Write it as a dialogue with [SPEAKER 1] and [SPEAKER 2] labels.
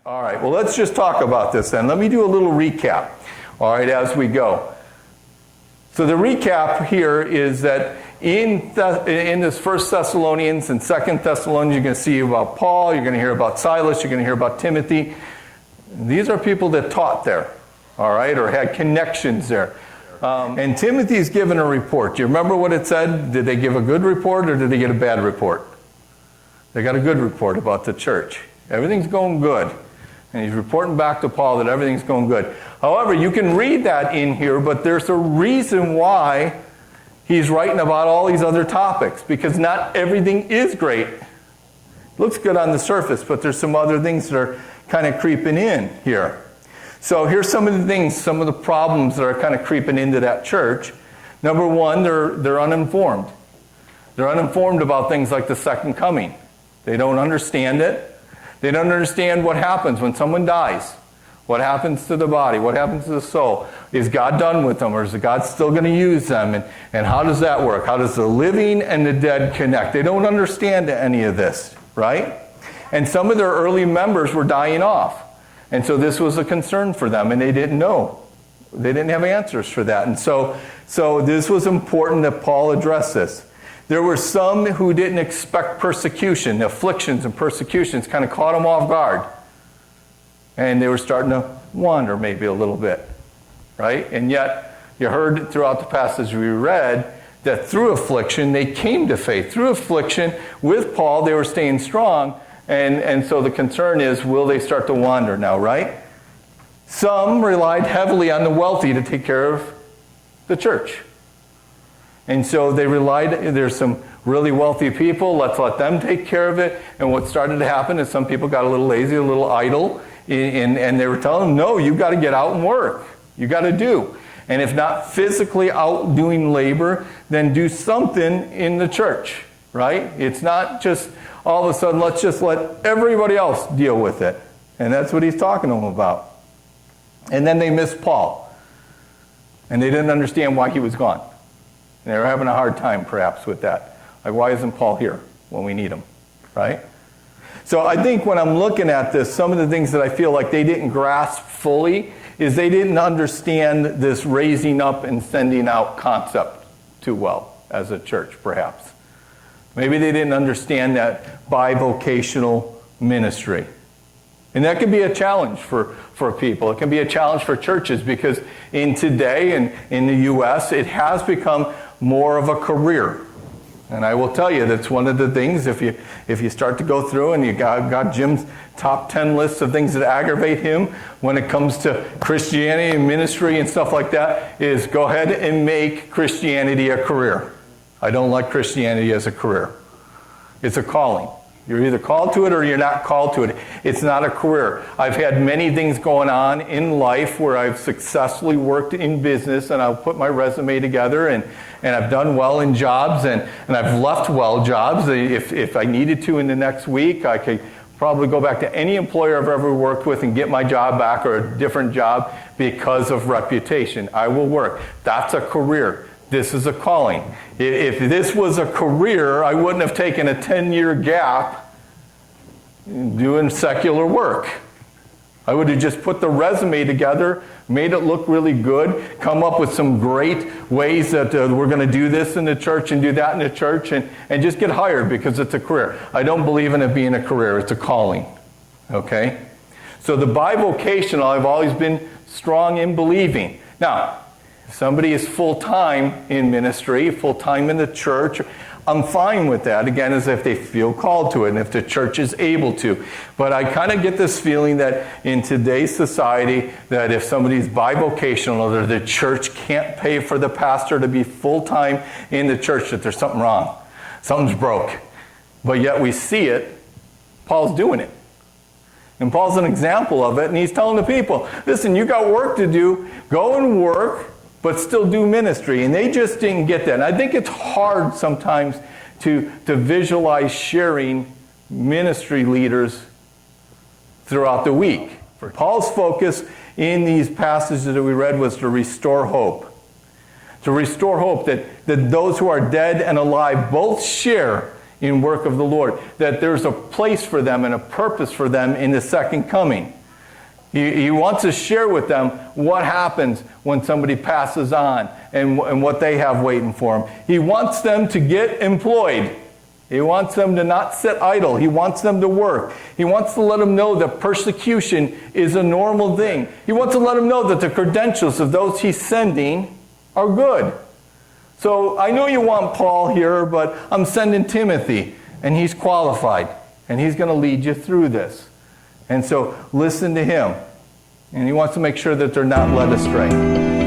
[SPEAKER 1] All right, well, let's just talk about this then. Let me do a little recap, all right, as we go. So the recap here is that in this First Thessalonians and Second Thessalonians, you're going to see about Paul, you're going to hear about Silas, you're going to hear about Timothy. These are people that taught there, all right, or had connections there. And Timothy's given a report. Do you remember what it said? Did they give a good report or did they get a bad report? They got a good report about the church. Everything's going good. And he's reporting back to Paul that everything's going good. However, you can read that in here, but there's a reason why he's writing about all these other topics, because not everything is great. It looks good on the surface, but there's some other things that are kind of creeping in here. So here's some of the things, some of the problems that are kind of creeping into that church. Number one, they're uninformed. They're uninformed about things like the second coming. They don't understand it. They don't understand what happens when someone dies. What happens to the body? What happens to the soul? Is God done with them, or is God still going to use them? And how does that work? How does the living and the dead connect? They don't understand any of this, right? And some of their early members were dying off. And so this was a concern for them, and they didn't know. They didn't have answers for that. And so this was important that Paul address this. There were some who didn't expect persecution. Afflictions and persecutions kind of caught them off guard. And they were starting to wander maybe a little bit, right? And yet, you heard throughout the passage we read that through affliction, they came to faith. Through affliction, with Paul, they were staying strong. And so the concern is, will they start to wander now, right? Some relied heavily on the wealthy to take care of the church. And so they relied, there's some really wealthy people, let's let them take care of it. And what started to happen is some people got a little lazy, a little idle, and they were telling them, no, you've got to get out and work. You got to do. And if not physically out doing labor, then do something in the church, right? It's not just all of a sudden, let's just let everybody else deal with it. And that's what he's talking to them about. And then they missed Paul. And they didn't understand why he was gone. And they were having a hard time, perhaps, with that. Like, why isn't Paul here when we need him, right? So I think when I'm looking at this, some of the things that I feel like they didn't grasp fully is they didn't understand this raising up and sending out concept too well as a church, perhaps. Maybe they didn't understand that bivocational ministry. And that can be a challenge for people. It can be a challenge for churches because in today and in the U.S., it has become more of a career. And I will tell you, that's one of the things, if you start to go through and you got Jim's top 10 lists of things that aggravate him when it comes to Christianity and ministry and stuff like that, is go ahead and make Christianity a career. I don't like Christianity as a career. It's a calling. You're either called to it or you're not called to it. It's not a career. I've had many things going on in life where I've successfully worked in business, and I'll put my resume together, and I've done well in jobs, and I've left well jobs. If I needed to in the next week, I could probably go back to any employer I've ever worked with and get my job back or a different job because of reputation. I will work. That's a career. This is a calling. If this was a career, I wouldn't have taken a 10-year gap doing secular work. I would have just put the resume together, made it look really good, come up with some great ways that we're going to do this in the church and do that in the church, and just get hired because it's a career. I don't believe in it being a career. It's a calling. Okay? So the bivocational, I've always been strong in believing. Now, somebody is full-time in ministry, full-time in the church, I'm fine with that, again, as if they feel called to it and if the church is able to. But I kind of get this feeling that in today's society, that if somebody's bivocational or the church can't pay for the pastor to be full-time in the church, that there's something wrong. Something's broke. But yet we see it. Paul's doing it. And Paul's an example of it, and he's telling the people, listen, you got work to do, go and work, but still do ministry. And they just didn't get that. And I think it's hard sometimes to visualize sharing ministry leaders throughout the week. Paul's focus in these passages that we read was to restore hope. To restore hope that those who are dead and alive both share in work of the Lord, that there's a place for them and a purpose for them in the second coming. He wants to share with them what happens when somebody passes on and what they have waiting for them. He wants them to get employed. He wants them to not sit idle. He wants them to work. He wants to let them know that persecution is a normal thing. He wants to let them know that the credentials of those he's sending are good. So I know you want Paul here, but I'm sending Timothy, and he's qualified, and he's going to lead you through this. And so listen to him. And he wants to make sure that they're not led astray.